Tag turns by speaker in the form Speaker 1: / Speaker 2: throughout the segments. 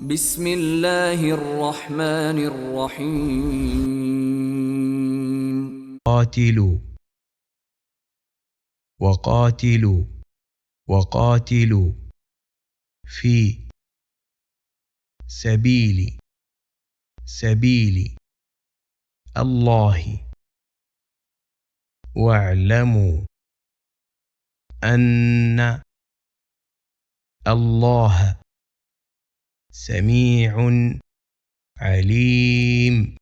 Speaker 1: بسم الله الرحمن الرحيم
Speaker 2: قاتلوا وقاتلوا وقاتلوا في سبيل الله واعلموا أن الله سميع عليم.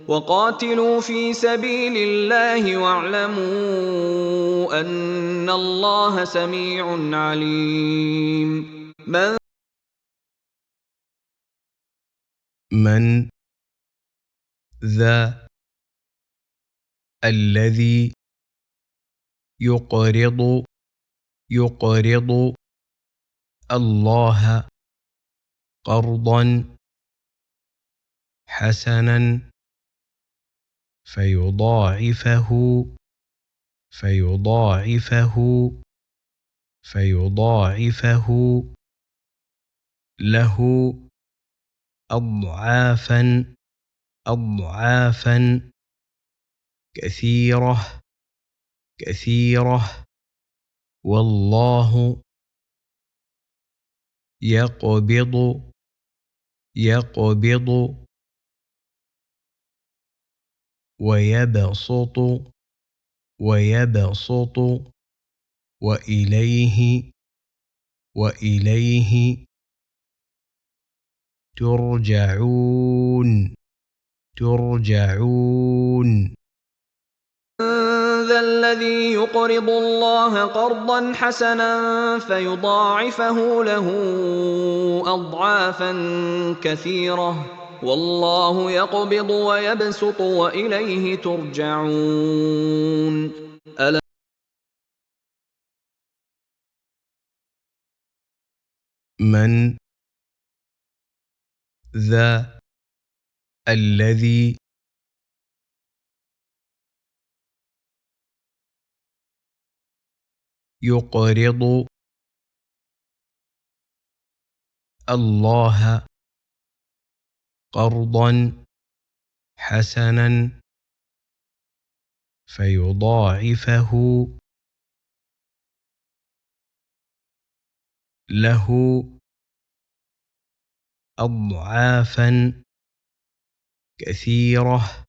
Speaker 1: وقاتلوا في سبيل الله واعلموا أن الله سميع عليم.
Speaker 2: من ذا الذي يقرض الله قرضا حسنا فيضاعفه له أضعافا كثيرة والله يقبض ويبسط وإليه ترجعون.
Speaker 1: ذا الذي يقرض الله قرضا حسنا فيضاعفه له أضعافا كثيرة والله يقبض ويبسط وإليه ترجعون.
Speaker 2: من ذا الذي يقرض الله قرضا حسنا فيضاعفه له أضعافا كثيرة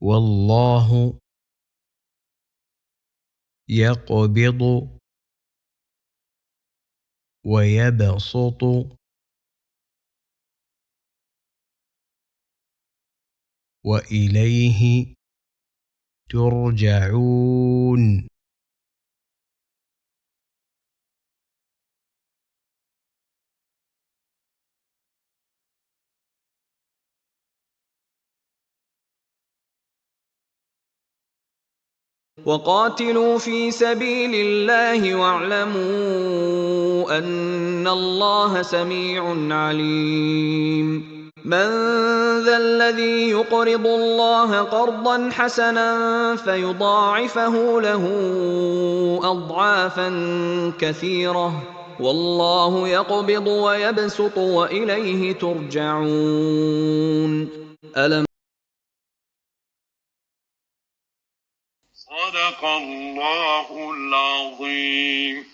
Speaker 2: والله يقبض ويبسط وإليه ترجعون.
Speaker 1: وقاتلوا في سبيل الله واعلموا أن الله سميع عليم. من ذا الذي يقرض الله قرضا حسنا فيضاعفه له أضعافا كثيرة والله يقبض ويبسط وإليه ترجعون.
Speaker 3: صدق الله العظيم.